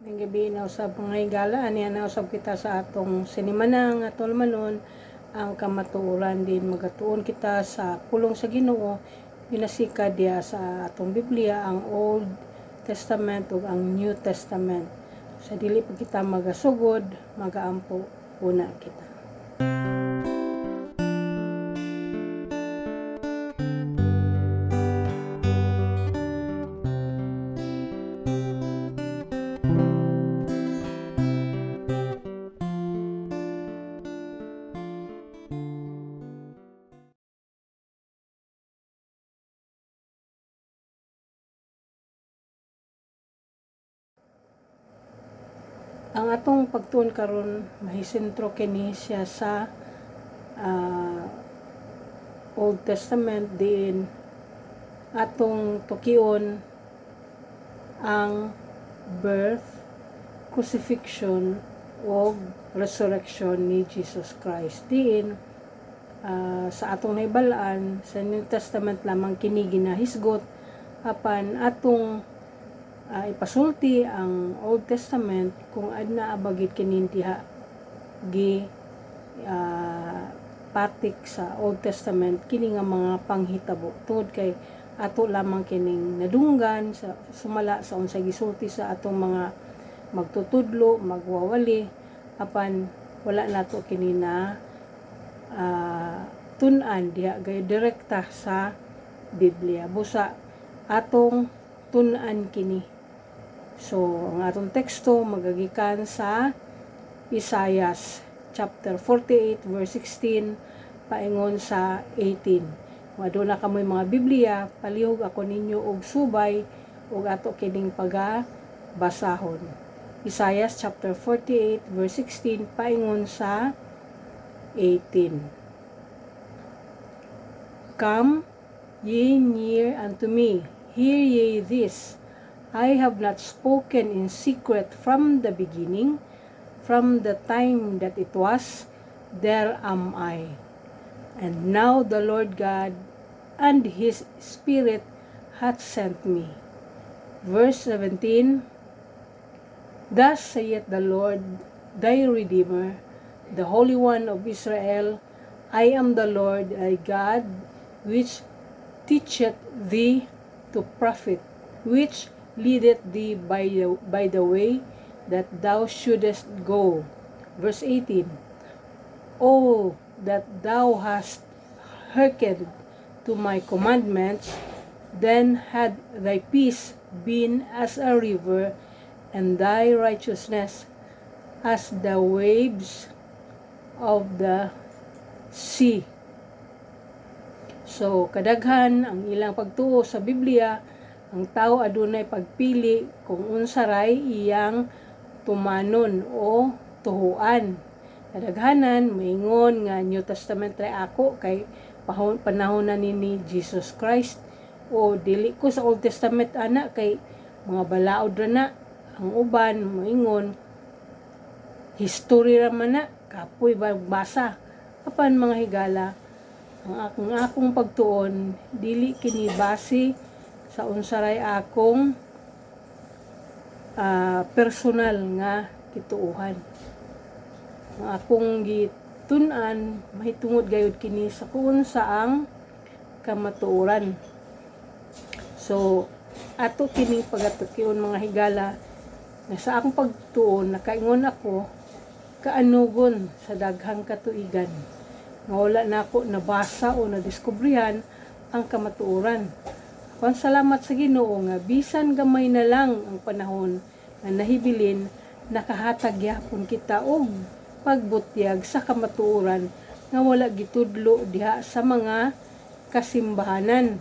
Ning gabi na usab mga higala ani na usab kita sa atong sinimanang atol manon ang kamatuoran din magatuon kita sa pulong sa Ginoo binasika diya sa atong Biblia ang Old Testament ug ang New Testament. Sa dili pa kita magasugod, magaampo una kita. Ang atong pagtuon karon mahisentro kini siya sa Old Testament din atong tukion ang birth, crucifixion o resurrection ni Jesus Christ. Diin sa atong nahibalaan sa New Testament lamang kini ginahisgot apan atong ipasulti ang Old Testament kung adna abagid kini diha gi patik sa Old Testament kini nga mga panghitabo tungod kay ato lamang kining nadunggan sa sumala sa unsay gisulti sa atong mga magtutudlo, magwawali apan wala nato kini na tun-an diha gay direkta sa Biblia busa atong tun-an kini. So, ang atong teksto magagikan sa Isaiah chapter 48 verse 16 paingon sa 18. Kung aduna kamoy mga Biblia, palihog ako ninyo og subay ug ato kining basahon. Isaiah chapter 48 verse 16 paingon sa 18. Come ye near unto me, hear ye this. I have not spoken in secret from the beginning, from the time that it was, there am I. And now the Lord God and His Spirit hath sent me. Verse 17, Thus saith the Lord thy Redeemer, the Holy One of Israel, I am the Lord thy God, which teacheth thee to profit, which leadeth thee by the way that thou shouldest go. Verse 18, Oh, that thou hast hearkened to my commandments, then had thy peace been as a river, and thy righteousness as the waves of the sea. So, kadaghan ang ilang pagtuo sa Biblia, ang tao adunay pagpili kung unsaray iyang tumanon o tuhuan. Kadaghanan moingon nga New Testament ray ako kay panahon na ni Jesus Christ o dili ko sa Old Testament ana kay mga balaod ra na. Ang uban moingon history ra man na kapoy basa. Apan mga higala, ang akong pagtuon dili kini base sa unsaray akong personal nga kituuhan. Ang akong gitun-an mahitungod gayud kini sa kung saang kamatuoran. So ato kini pagatukion mga higala na sa akong pagtuon nakaingon ako kaanugon sa daghang katuigan nga wala na ako nabasa o nadiskubrihan ang kamatuoran. Kung salamat sa Ginoo nga bisan gamay na lang ang panahon na nahibilin nakahatag gyapon kita og pagbutyag sa kamatuoran nga wala gitudlo diha sa mga kasimbahanan.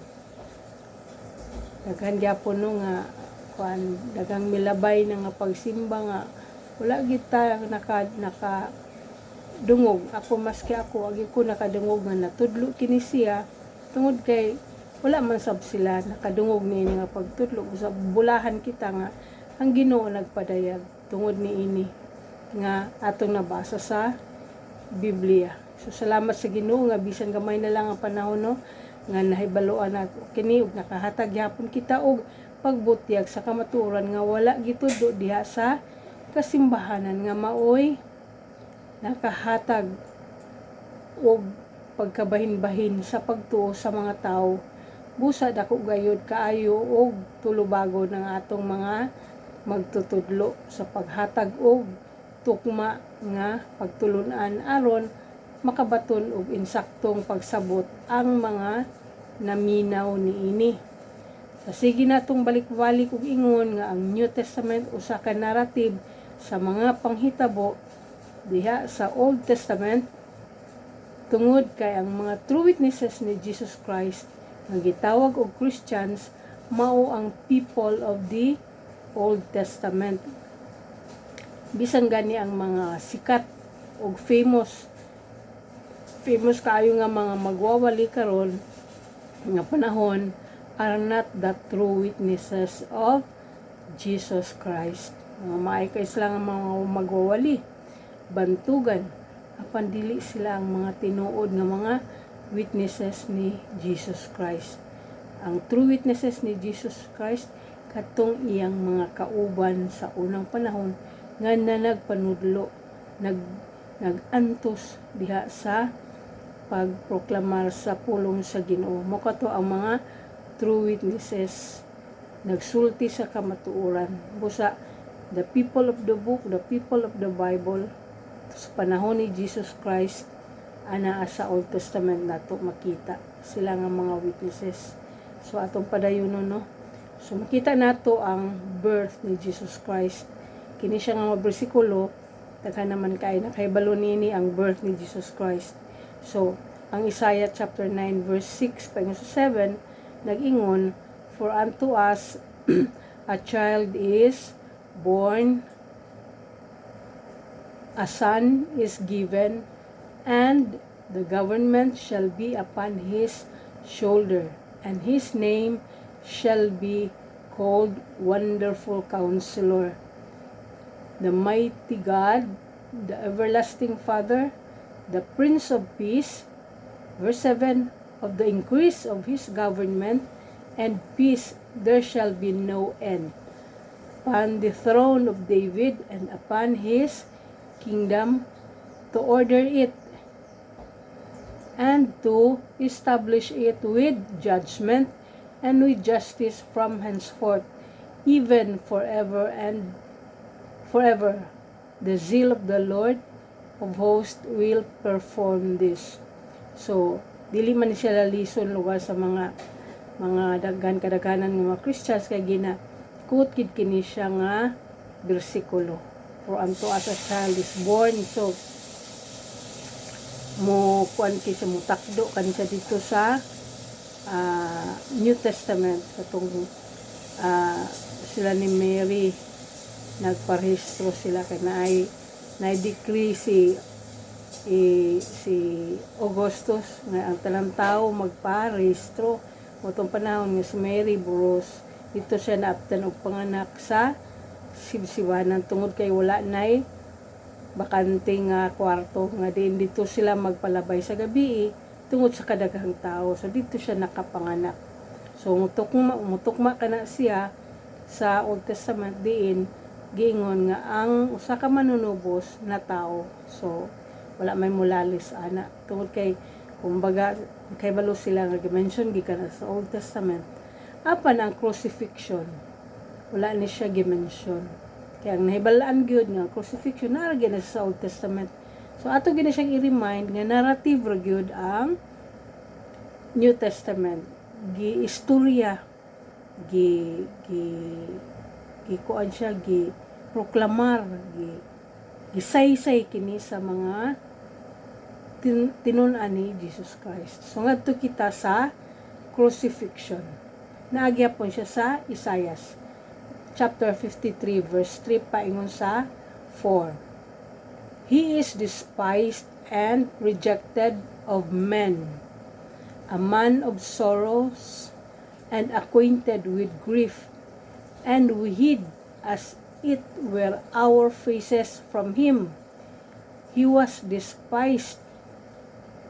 Daghan gyapon no nga dagang milabay na nga pagsimba nga wala kita naka dungog. Ako maski ako agi ko nakadungog nga natudlo kini siya tungod kay wala man sab sila nakadungog niini nga pagtudlo sa bulahan kita nga ang Ginoo nagpadayag tungod niini nga atong nabasa sa Biblia. So salamat sa Ginoo nga bisan gamay na lang ang panahon no nga nahibaloan nato kini ug nakahatag gyapon kita og pagbutyag sa kamatuoran nga wala gitudo diha sa kasimbahanan nga maoy nakahatag og pagkabahin-bahin sa pagtuo sa mga tao. Busa dako gayud kaayo og tulubago ng atong mga magtutudlo sa paghatag og tukma nga pagtulunan aron makabaton og insaktong pagsabot ang mga naminaw niini. Sa sige natong balik-balik og ingon nga ang New Testament usa ka narrative sa mga panghitabo diha sa Old Testament tungod kay ang mga true witnesses ni Jesus Christ nga gitawag og Christians mao ang people of the Old Testament. Bisan gani ang mga sikat og famous kaayo nga mga magwawali karon nga panahon are not the true witnesses of Jesus Christ. Mga maay sila nga mga magwawali, bantugan, apan dili sila ang mga tinuod nga mga witnesses ni Jesus Christ. Ang true witnesses ni Jesus Christ katong iyang mga kauban sa unang panahon nga nagpanudlo, nagantos diha sa pagproklamar sa pulong sa Ginoo. Mo kato ang mga true witnesses nagsulti sa kamatuoran. Busa the people of the book, the people of the Bible sa panahon ni Jesus Christ ana sa Old Testament nato makita sila nga mga witnesses. So atong padayonon no. So makita nato ang birth ni Jesus Christ. Kini siya nga mga bersikulo daghan naman kay nakahibalo nini ang birth ni Jesus Christ. So ang Isaiah chapter 9 verse 6 paingon sa 7 nag-ingon, for unto us a child is born, a son is given, and the government shall be upon his shoulder, and his name shall be called Wonderful Counselor, the Mighty God, the Everlasting Father, the Prince of Peace. Verse 7, of the increase of his government and peace there shall be no end, upon the throne of David and upon his kingdom, to order it and to establish it with judgment and with justice from henceforth, even forever and forever. The zeal of the Lord of hosts will perform this. So, dili man siya lalison lugar sa mga daghan kadaghanan ng mga Christians kay gina kut kid kini siya nga bersikulo. For unto us a child is born. So mo kuan ki sa mutakdo kan siya dito sa New Testament katong sila ni Mary nagparehistro sila kay naay decree si Augustus nga ang tanang tao magparehistro motong panahon nga si Mary Burros dito siya naaptan og panganak sa sibsibanan tungod kay wala nay bakante nga kwarto nga din dito sila magpalabay sa gabi tungod sa kadaghang tao. So dito siya nakapanganak. So mutukma kana siya sa Old Testament diin giingon nga ang usa ka manunubos na tao. So wala may mulalis ana tungod kay kumbaga kay balo sila nga gi-mention gikan sa Old Testament apan ang crucifixion wala ni siya gi-mention kaya ang nahibalaan gyud nga crucifixion na ra sa Old Testament. So ato gina siyang i-remind nga narrative ra gyud ang New Testament, gi-istorya kuan siya proklamar gisaysay kini sa mga tinun-an ni Jesus Christ. So ngadto kita sa crucifixion. Naagyapon siya sa Isaiah chapter 53 verse 3 paingon sa 4. He is despised and rejected of men, a man of sorrows and acquainted with grief, and we hid as it were our faces from him. He was despised,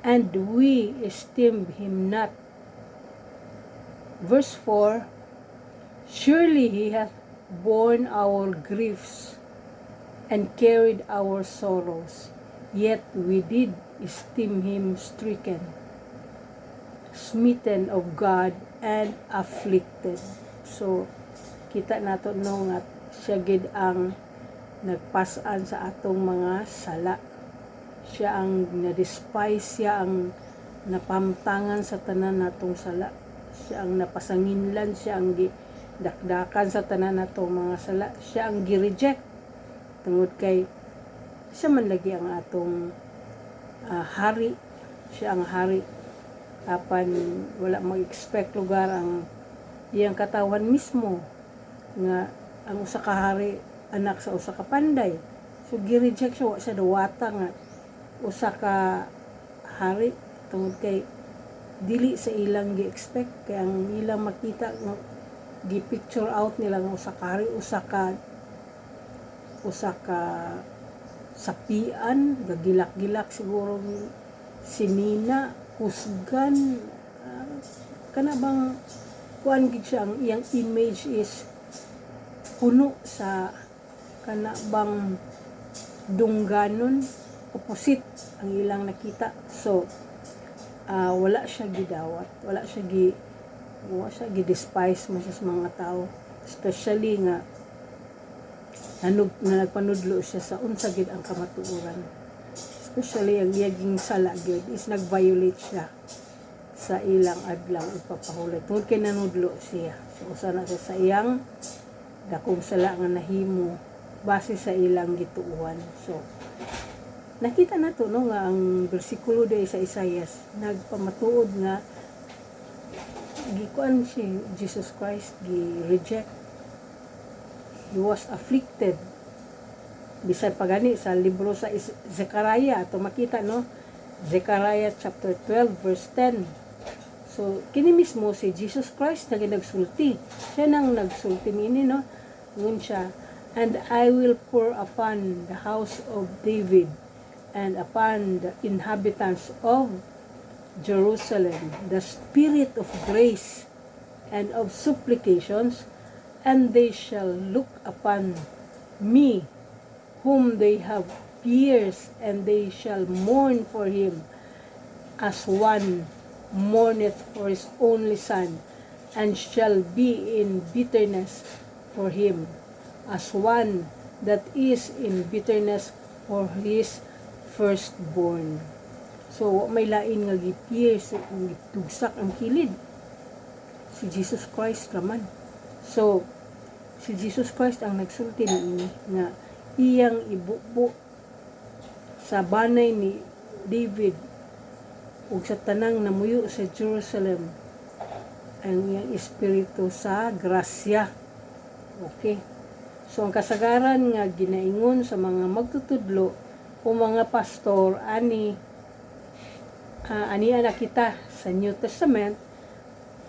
and we esteemed him not. Verse 4, Surely he hath borne our griefs and carried our sorrows, yet we did esteem him stricken, smitten of God, and afflicted. So, kita nato no nga siya gid ang nagpasaan sa atong mga sala. Siya ang na-despise, siya ang napamtangan sa tanan natong sala. Siya ang napasanginlan, siya ang dakdakan sa tanan natong mga sala. Siya ang gi-reject tungod kay siya man lagi ang atong hari. Siya ang hari. Apan wala mag-expect lugar ang iyang katawan mismo nga ang usa ka hari anak sa usa ka panday. So gi-reject siya, wa siya dawata nga usa ka hari tungod kay dili sa ilang gi-expect kay ang ilang makita nga gi-picture out nila nga usa ka hari, usa ka sapian, gagilak-gilak siguro sinina, kusgan, kana bang kuan gid siya ang iyang image is puno sa kana bang dungganon, opposite ang ilang nakita. So wala siya gidawat, wala siya gi-despise mo sa mga tao, especially nga na nagpanudlo siya sa unsa gid ang kamatuoran. Especially ang iyang sala gid is nag-violate siya sa ilang adlaw ipapahulay tungod kay nanudlo siya. So usa na siya sa iyang dakong sala nga nahimo base sa ilang gituuhan. So nakita nato no nga ang bersikulo day sa Isaias nagpamatuod nga gikuan si Jesus Christ gi-reject. He was afflicted. Bisan pagani sa libro sa Zechariah ato makita no, Zechariah chapter 12 verse 10. So kini mismo si Jesus Christ na nagsulti. Siya nang nagsulti niini no. Ngun siya, and I will pour upon the house of David and upon the inhabitants of Jerusalem the spirit of grace and of supplications, and they shall look upon me whom they have pierced, and they shall mourn for him as one mourneth for his only son, and shall be in bitterness for him as one that is in bitterness for his firstborn. So may lain nga gi-pierce, gitugsak ang kilid si Jesus Christ raman. So si Jesus Christ ang nagsulti niini nga iyang ibubo sa banay ni David ug sa tanang namuyo sa Jerusalem ang iyang espiritu sa grasya. Okay. So ang kasagaran nga ginaingon sa mga magtutudlo o mga pastor ani na kita sa New Testament,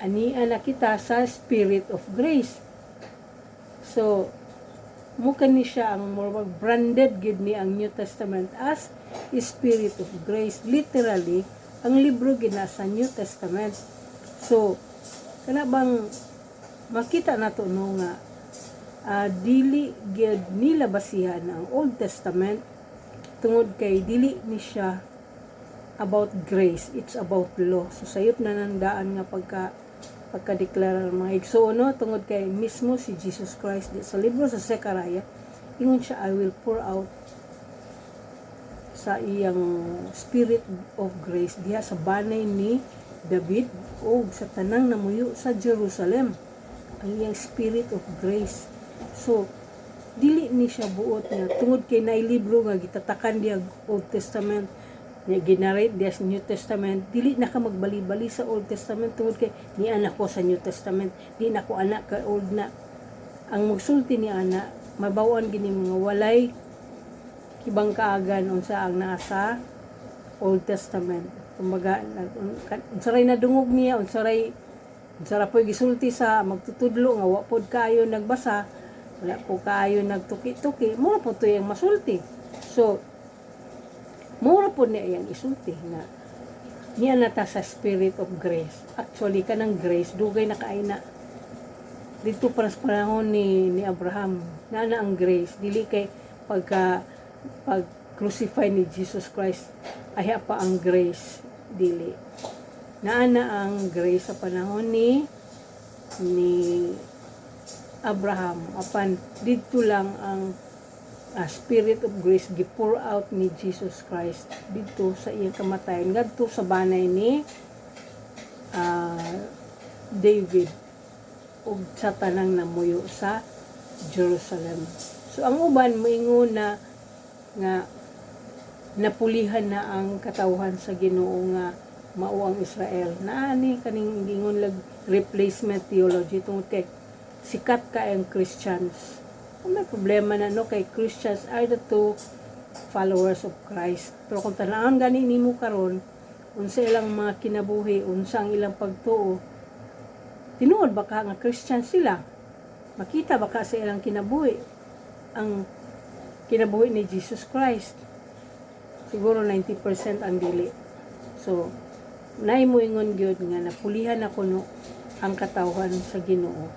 na kita sa Spirit of Grace. So mukha ni siya ang more branded gid ni ang New Testament as Spirit of Grace. Literally ang libro gina sa New Testament. So kana bang makita nato no nga dili gid nila basihan ang Old Testament tungod kay dili ni siya about grace, it's about law. So sayop na nandaan nga pagka-deklara ng mga igsoon no tungod kay mismo si Jesus Christ sa libro sa Zechariah ingon siya, I will pour out sa iyang spirit of grace diha sa banay ni David o sa tanang namuyo sa Jerusalem ang iyang spirit of grace. So dili ni siya buot nga tungod kay naay libro nga gitatakan diha Old Testament nga ginarate diha sa New Testament, dili na ka magbali-bali sa Old Testament tungod kay ni anak ko sa New Testament, di na ko anak ka old na. Ang magsulti ni ana mabawan gini mga walay kibang kaagan unsa ang naa sa Old Testament. Kumbaga unsaray nadungog niya, unsaray po'y gisulti sa magtutudlo nga wa pod kaayo nagbasa, wala po kaayo nagtuki-tuki, mo po to yung masulti. So mura po niya iyang isulti na niya nata sa spirit of grace. Actually, kanang grace, dugay na kaina. dito para sa panahon ni Abraham na ang grace dili kay pag crucify ni Jesus Christ ay pa ang grace dili na ang grace sa panahon ni Abraham apan dito lang ang spirit of grace gi-pour out ni Jesus Christ dito sa iyang kamatayon ngadto sa banay ni David ug sa tanang namuyo sa Jerusalem. So ang uban moingon na nga napulihan na ang katawhan sa Ginoo nga mao ang Israel. Naani kaning gingon lag replacement theology tungod kay sikat ka ang Christians. May problema na no kay Christians are the two followers of Christ. Pero kung tanawon gani nimo karon unsa ilang mga kinabuhi, unsa ang ilang pagtuo, tinuod ba ka nga Christian sila? Makita ba ka sa ilang kinabuhi? Ang kinabuhi ni Jesus Christ. Siguro 90% ang dili. So, nahimuingon gyud nga napulihan na kuno ang katawhan sa Ginoo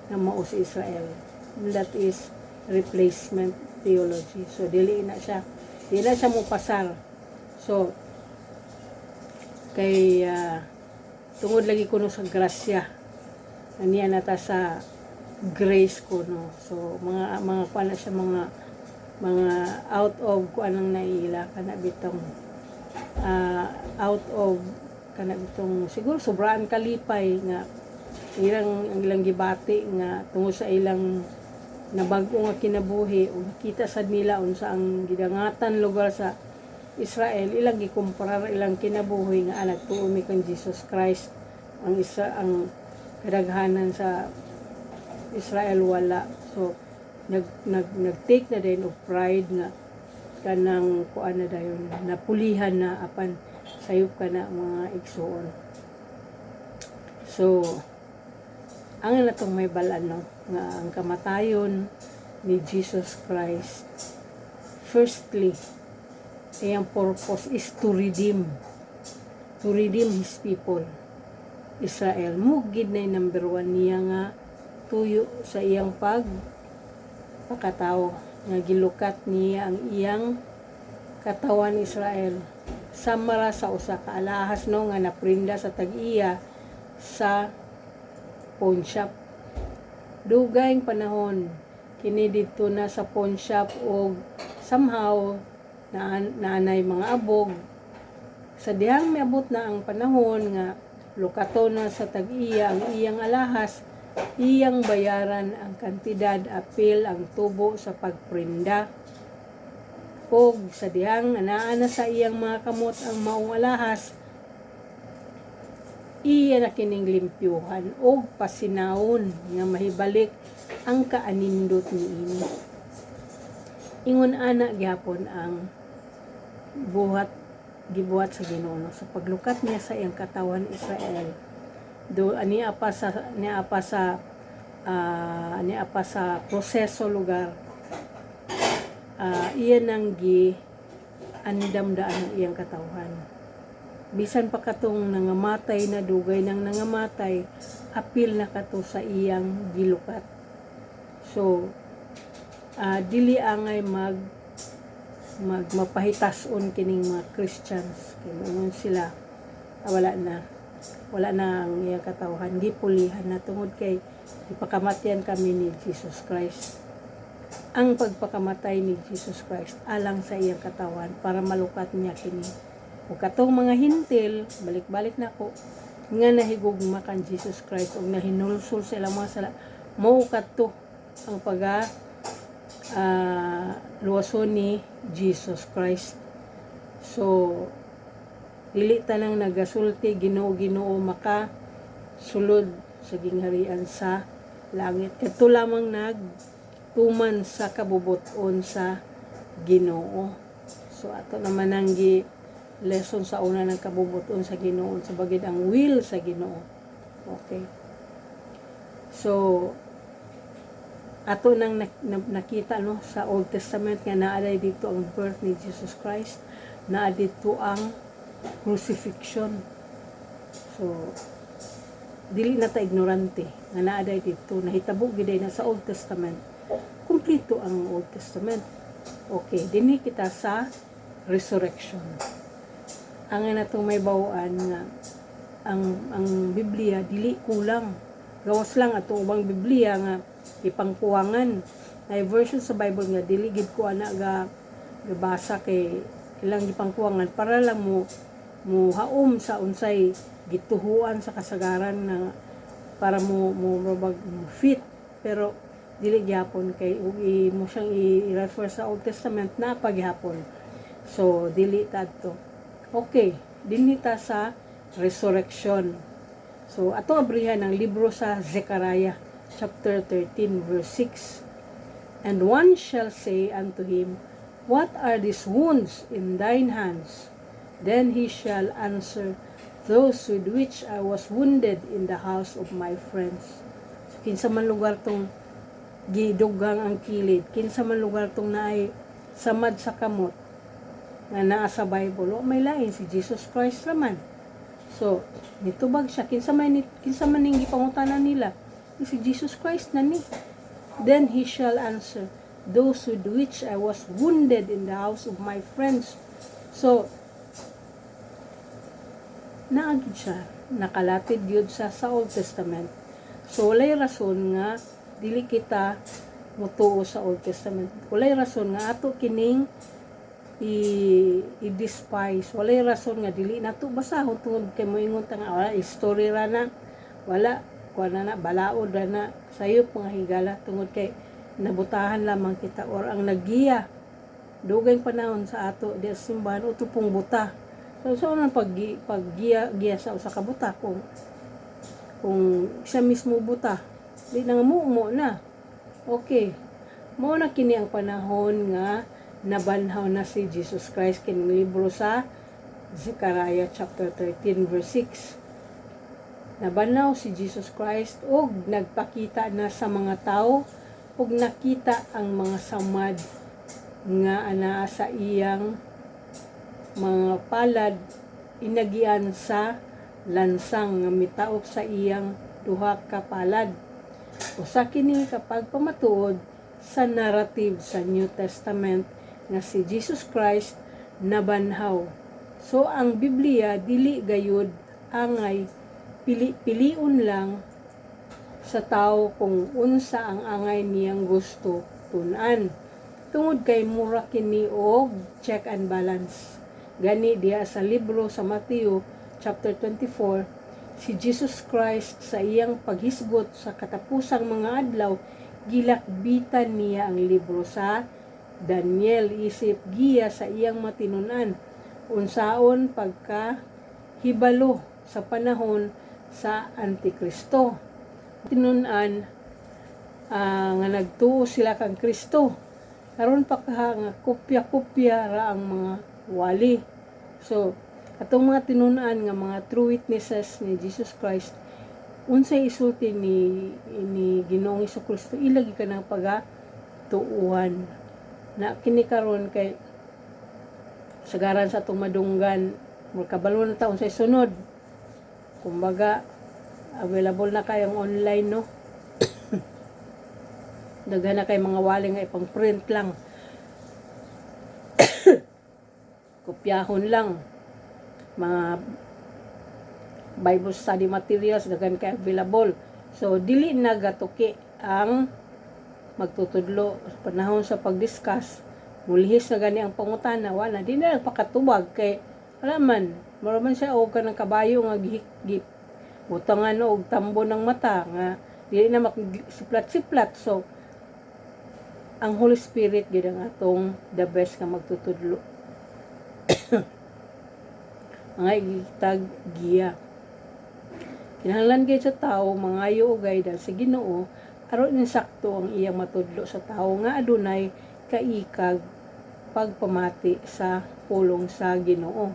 nga mao si Israel. That is replacement theology. So, dili na siya mo pasar. So, kay tungod lagi kuno sa grasya aniya nata sa grace kuno so mga kuan siya mga out of kuan ang naila kana bitong out of kana bitong siguro sobraan kalipay nga ilang gibati nga tungod sa ilang nabag-o nga kinabuhi ug kita sad nila unsa ang gidangatan lugar sa Israel ilang gikumparar ilang kinabuhi nga nagtuo mi kang Jesus Christ ang kadaghanan sa Israel wala so nag-take na din of pride nga kanang kuan na dayon napulihan na apan sayop ka na mga igsoon so ang natong may balan no nga ang kamatayon ni Jesus Christ firstly iyang purpose is to redeem his people Israel mugid na number 1 niya nga tuyo sa iyang pagkatao nga gilukat niya ang iyang katawan Israel samara sa usa ka alahas no nga naprinda sa tag-iya sa pawn shop dugayng panahon kini didto na sa pawn shop o somehow naanay mga abog sa dihang miabot na ang panahon nga lukato na sa tag-iya ang iyang alahas iyang bayaran ang kantidad apil ang tubo sa pagprinda og sa dihang anaa na sa iyang mga kamot ang maong alahas iya na kining limpyuhan og pasinawon nga mahibalik ang kaanindot niini ingon ana gyapon ang gibuhat sa Ginoo sa paglukat niya sa iyang katawan Israel do ani apa sa proseso lugar iya nang andam-daan ang iyang katawan bisan pa katong nangamatay na dugay nang nangamatay apil na kato sa iyang gilukat so dili angay mapahitason kining mga Christians kay mo sila wala na ang iyang katawhan gipulihan na tungod kay ipakamatyan kami ni Jesus Christ ang pagpakamatay ni Jesus Christ alang sa iyang katawan para malukat niya kini ug katong mga hintil balik-balik nako nga nahigugma kan Jesus Christ ug nahinulsol sa ilang mga sala mao kadto ang luwason ni Jesus Christ. So, dili tanang nagasulti Ginoo maka sulod sa gingharian sa langit. Kadto lamang nagtuman sa kabubuton sa Ginoo. So, ato naman ang lesson sa una ng kabubuton sa Ginoo sa bagid ang will sa Ginoo. Okay. So, ato nang nakita no sa Old Testament nga naaday dito ang birth ni Jesus Christ, naa dito ang crucifixion. So dili na ta ignorante nga naa day dito, nahitabo gid na sa Old Testament. Kumpleto ang Old Testament. Okay, dinhi kita sa resurrection. Ang natong may bawaan nga ang Biblia dili kulang. Gawas lang atong ubang Biblia nga ipangkuwangan. Ay version sa Bible nga dili gid ko ana ga gabasa kay ilang ipangkuwangan para lang mo haom sa unsay gituhuan sa kasagaran na para mo fit, pero dili gyapon kay mo siyang i-refer sa Old Testament na paghapon. So dili tadto. Okay, dinhi ta sa resurrection. So ato abrihan ang libro sa Zechariah chapter 13 verse 6. And one shall say unto him, What are these wounds in thine hands? Then he shall answer, Those with which I was wounded in the house of my friends. So, kinsa man lugar tong gidugang ang kilid, kinsa man lugar tong naay samad sa kamot nga naa sa Bible, o may lain si Jesus Christ raman. So nitubag siya, kinsa man ning gipangutanan nila, si Jesus Christ na ni. Then he shall answer, Those with which I was wounded in the house of my friends. So naagid siya, nakalatid yun sa Old Testament. So walay rason nga dili kita mutuo sa Old Testament. Walay rason nga ato kining i-despise. Walay rason nga dili nato basahon tungod kay moingon ta nga wala history ra na, wala kuan na balaod ra na sayop mga higala tungod kay nabutahan lamang kita or ang naggiya dugay panahon sa ato di simbahan uto pong buta. So nang paggiya sa usa ka buta kung siya mismo buta, di na mo na. Okay. Mao na kini ang panahon nga nabanhaw na si Jesus Christ kining libro sa Zechariah chapter 13 verse 6. Nabanhaw si Jesus Christ og nagpakita na sa mga tao og nakita ang mga samad nga anaa sa iyang mga palad inagian sa lansang nga mitaok sa iyang duha ka palad. Usa kini kapag pamatuod sa narrative sa New Testament nga si Jesus Christ nabanhaw. So ang Biblia dili gayud angay, pilion lang sa tao kung unsa ang angay niyang gusto tun-an. Tungod kay mura kini og check and balance. Gani diha sa libro sa Mateo chapter 24, si Jesus Christ sa iyang paghisgot sa katapusang mga adlaw, gilakbitan niya ang libro sa Daniel isip giya sa iyang matinunan unsaon pagka hibalo sa panahon sa Antikristo. Tinunan nga nagtuo sila kang Kristo. Karon pa ka nga kopya-kopya ra ang mga wali. So atong mga tinunan nga mga true witnesses ni Jesus Christ, unsay isulti ni Ginoong Jesucristo, ilagi ka ng pagatuuhan na kini karon kay sagaran sa atong madunggan mo kabalo na taon sa sunod. Kumbaga available na kayong online, no? Daghan na kay mga wali nga ipang print lang. Kopyahon lang. Mga Bible study materials daghan kay available. So dili na gatuki ang magtutudlo sa panahon sa pag-discuss. Mulihis na gani ang pangutana, wala di na nagpakatubag kay wala man siya og kanang kabayo nga gihigip butangan og tambo ng mata nga dili na makisiplat-siplat. So ang Holy Spirit gid ang atong the best nga magtutudlo. Mga igitag giya. Kinahanglan gid sa tao mangayo og guidance sa Ginoo aron insakto ang iyang matudlo sa tao nga adunay kaikag pagpamati sa pulong sa Ginoo.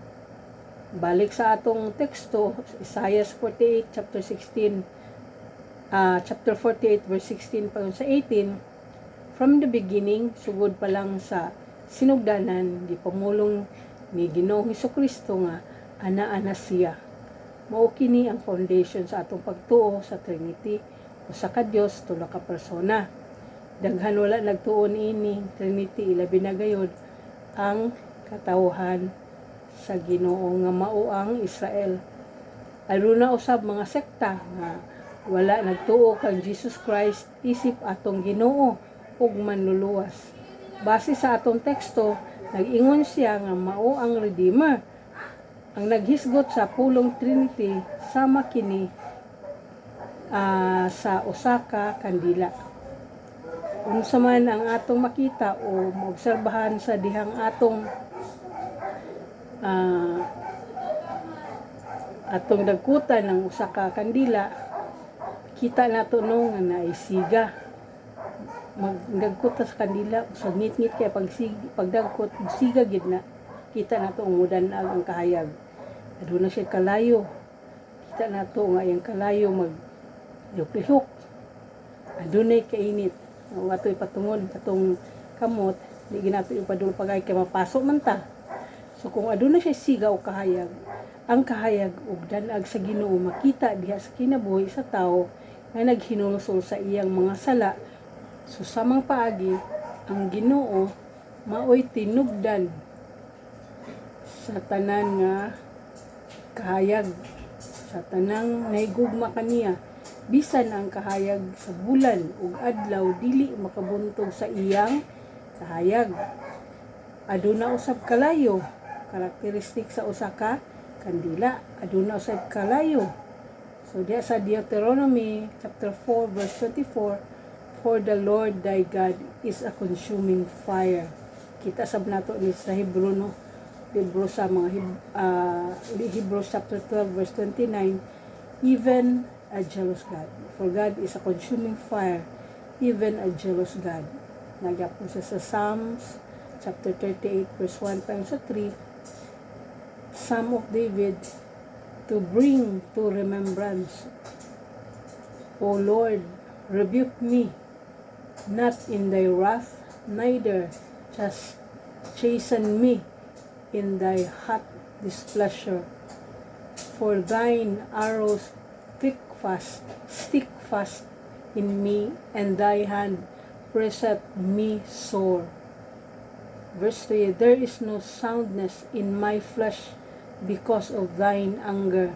Balik sa atong teksto, Isaiah 48 chapter 16 chapter 48 verse 16 pa sa 18. From the beginning, sugod pa lang sa sinugdanan, gipamulong ni Ginoong Jesucristo nga ana siya. Mao kini ang foundation sa atong pagtuo sa Trinity, usa ka Dios, tulo ka persona. Daghan wala nagtuo niini Trinity, ilabi na gayud ang katawhan sa Ginoo nga mao ang Israel. Aduna usab mga sekta nga wala nagtuo kang Jesus Christ isip atong Ginoo ug manluluwas. Base sa atong teksto, nag-ingon siya nga mao ang Redeemer. Ang naghisgot sa pulong Trinity sama kini sa usa ka kandila. Unsa man ang atong makita o maobserbahan sa dihang atong dagkutan ng usa ka kandila, kita nato no nga naisiga. Magdagkot sa kandila, so ngit-ngit kay pagdagkot siga gid na, kita nato ang mudan ang kahayag. Aduna siya kalayo. Kita nato nga yung kalayo mag-lihok. Adunay kainit. Ang ato'y patungod atong kamot, di ginato ipadul pagay kay mapasok man ta. So kung aduna siya siga o kahayag, ang kahayag ug danag sa Ginoo makita diha sa kinabuhi sa tawo nga naghinulsol sa iyang mga sala. So samang paagi ang Ginoo maoy tinubdan sa tanan nga kahayag, sa tanang naigugma kaniya, bisan ang kahayag sa bulan ug adlaw dili makabuntog sa iyang kahayag. Aduna usab kalayo, karakteristik sa usa ka kandila. Aduna usab kalayo. So diya sa Deuteronomy chapter 4 verse 24, for the Lord thy God is a consuming fire. Kita sab nato ni sa Hebrew no, libro sa mga Hebrews chapter 12 verse 29, even a jealous God. For God is a consuming fire, even a jealous God. Nagyapon siya sa Psalms chapter 38 verse 1 pa sa 3, Psalm of David, to bring to remembrance, O Lord, rebuke me not in thy wrath, neither chasten me in thy hot displeasure. For thine arrows stick fast in me, and thy hand presseth me sore. Verse 3, there is no soundness in my flesh because of thine anger,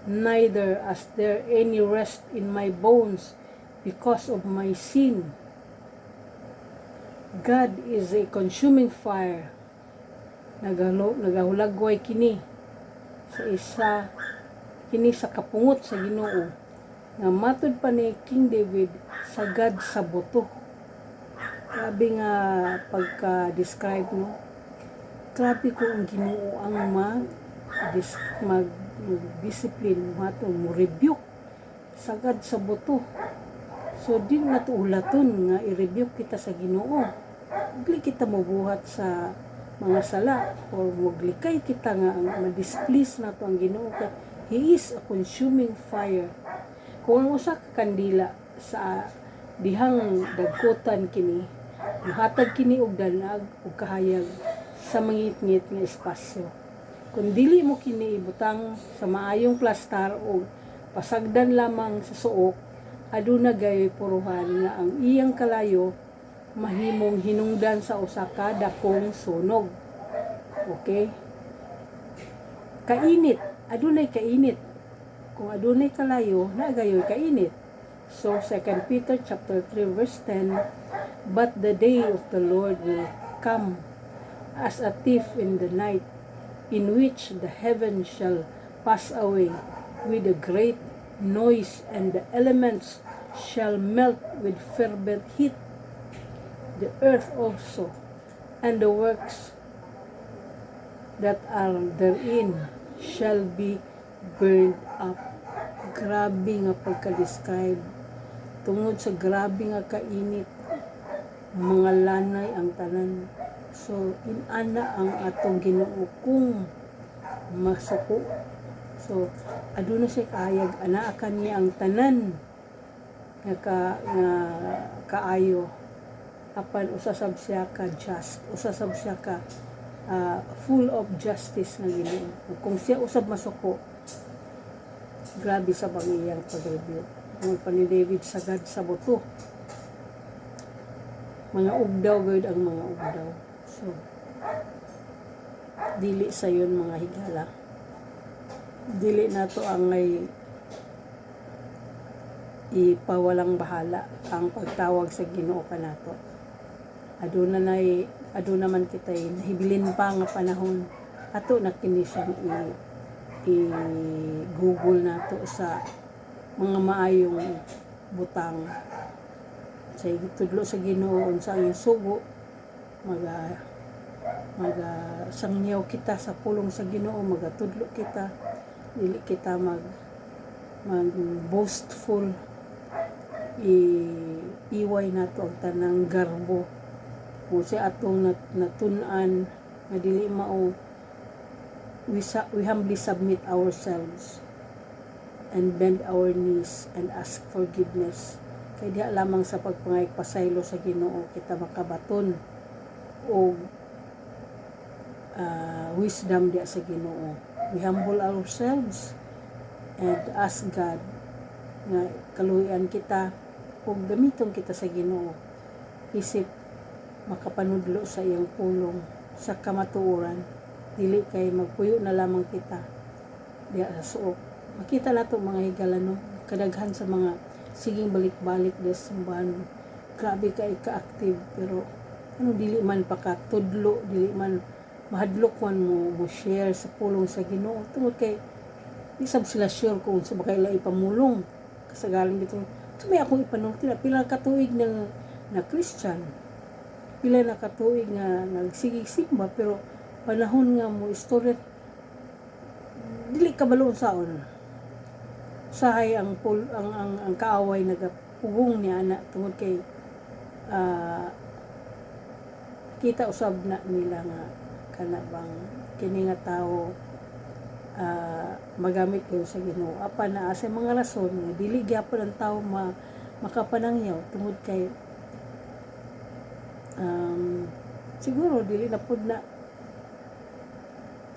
neither is there any rest in my bones because of my sin. God is a consuming fire. Nagahulagway kini sa kapungot sa Ginoo, nga matud pa ni King David, sagad sa buto. Grabe nga pagka-describe no. Grabe ko ang Ginoo ang mag-discipline mo rebuke sagad sa buto. So di na to ulaton nga i-rebuke kita sa Ginoo. Dili kita mabuhat sa mga sala or maglikay kita nga ma-displease na to ang Ginoo. He is a consuming fire. Kung ang usa ka kandila sa dihang dagkutan kini, muhatag kini og danag ug kahayag sa mangit-ngit nga espasyo. Kung dili mo kini ibutang sa maayong plastar o pasagdan lamang sa suok, aduna gay puruhan nga ang iyang kalayo mahimong hinungdan sa usa ka dakong sunog. Okay? Kainit, adunay kainit. Kung adunay kalayo, nagayoy kainit. So 2 Peter chapter 3 verse 10, but the day of the Lord will come as a thief in the night, in which the heavens shall pass away with a great noise, and the elements shall melt with fervent heat. The earth also, and the works that are therein shall be burned up. Grabe nga pagka-describe. Tungod sa grabe nga kainit, mga lanay ang tanan. So, inana ang atong Ginoo kung masuko. So, aduna siya kaayag, anaakan niya ang tanan nga kaayo. Apan usasab siya ka just, usasab siya ka full of justice nga Ginoo. Kung siya usab masuko, Grabe sa iyang pag-review. Tungod pa ni David sagad sa buto. Mga ugdaw gud ang mga ugdaw. So, dili sa yun mga higala. Dili na to ang may ipawalang bahala ang pagtawag sa Ginoo kanato. Aduna man kitay nahibilin pa nga panahon ato na kini siyang i-google nato sa mga maayong butang sa tudlo sa Ginoo unsa ang sugo sangyaw kita sa pulong sa Ginoo, magatudlo kita, dili kita mag boastful, iway nato ang tanang garbo o sa atong natun-an nga dili mao. We humbly submit ourselves and bend our knees and ask forgiveness. Kay diha lamang sa pagpangayag pasaylo sa Ginoo kita makabaton o wisdom diya sa Ginoo. We humble ourselves and ask God nga kaluyan kita o gamiton kita sa Ginoo isip makapanudlo sa iyang pulong sa kamatuoran, dili kay magpuyo na lamang kita diya sa suok. Makita nato mga higala no, kadaghan sa mga siging balik-balik des simbahan, grabe kay ka-active pero dili man pakatudlo, dili man mahadlokwan mo share sa pulong sa Ginoo tungod kay isab sila sure kung sa bakay la ipamulong kasagaran bitong may akong ipanulti na pila ka tuig na Christian, pila na ka tuig nga nagsigig simba pero panahon nga mo istorya dili kabalo saon sahay ang kaaway nagapugong ni ana tungod kay kita usab na nila nga kana bang kini nga tao magamit yun sa Ginoo apan naa sa mga rason nga dili gyapon ang tao makapanangyaw tungod kay siguro dili na pud na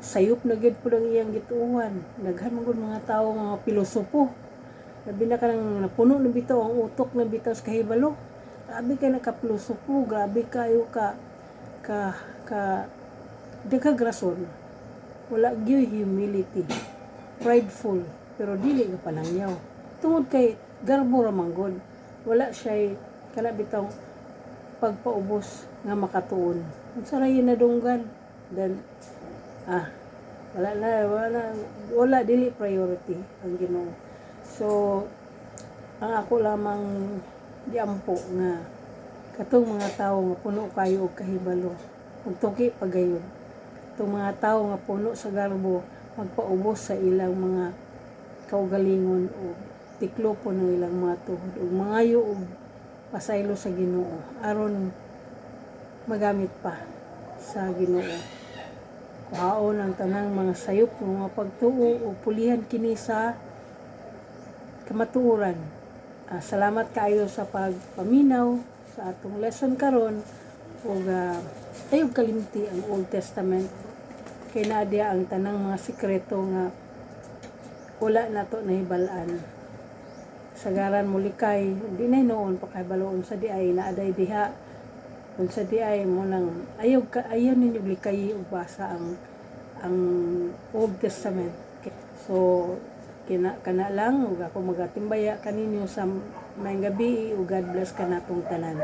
sayop na gid pud ang iyang gituuhan. Daghan man gud mga tawo nga pilosopo, labi na kanang napuno na bitaw ang utok na bitaw sa kahibalo. Grabe kay nakapilosopo, grabe kayo ka daghang rason. Wala gyud humility, prideful, pero dili ka panangyaw tungod kay garbo ra manggod. Wala siya kana bitaw pagpaubos nga makatuon. Unsa ra yun nadunggan then wala dili priority ang Ginoo. So ang ako lamang diampo nga katong mga tawo nga puno kayo og kahibalo magtuki pagayon. Itong mga tao nga puno sa garbo magpaubos sa ilang mga kaugalingon o tiklo po ng ilang mga tuhod o mangayo og pasaylo sa Ginoo aron magamit pa sa Ginoo. Kuhaon ang tanang mga sayop ng mga pagtuo o pulihan kini sa kamatuoran. Salamat kaayo sa pagpaminaw sa atong lesson karon ug ayog kalimti ang Old Testament kay naa diha ang tanang mga sikreto nga wala nato nahibal-an. Sagaran mo likay di na noon pakahibaloon sa diay naaday diha unsa diay mo nang ayaw ninyo likay ug basa ang Old Testament. So kana lang ug ako magatimbaya kaninyo sa may gabi ug God bless kanatong tanan.